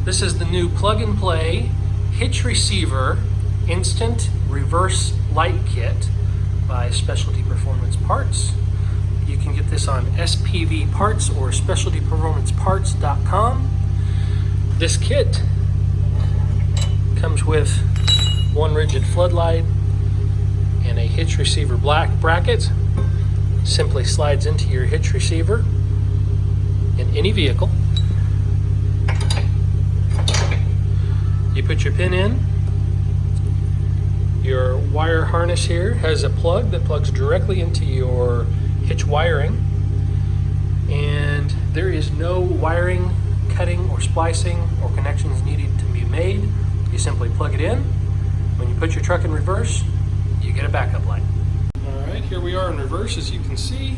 This is the new plug-and-play Hitch receiver instant reverse light kit by Specialty Performance Parts. You can get this on SPV Parts or specialtyperformanceparts.com. This kit comes with one rigid floodlight and a hitch receiver black bracket. Simply slides into your hitch receiver in any vehicle. You put your pin in. Your wire harness here has a plug that plugs directly into your hitch wiring, and there is no wiring, cutting, or splicing or connections needed to be made. You simply plug it in. When you put your truck in reverse, you get a backup light. Alright, here we are in reverse, as you can see,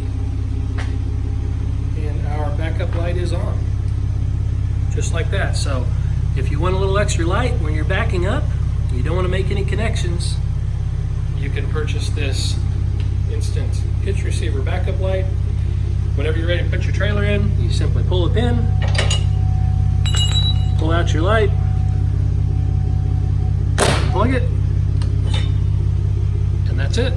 and our backup light is on. Just like that. So if you want a little extra light when you're backing up, you don't want to make any connections, you can purchase this instant hitch receiver backup light. Whenever you're ready to put your trailer in, you simply pull the pin, pull out your light, plug it, and that's it.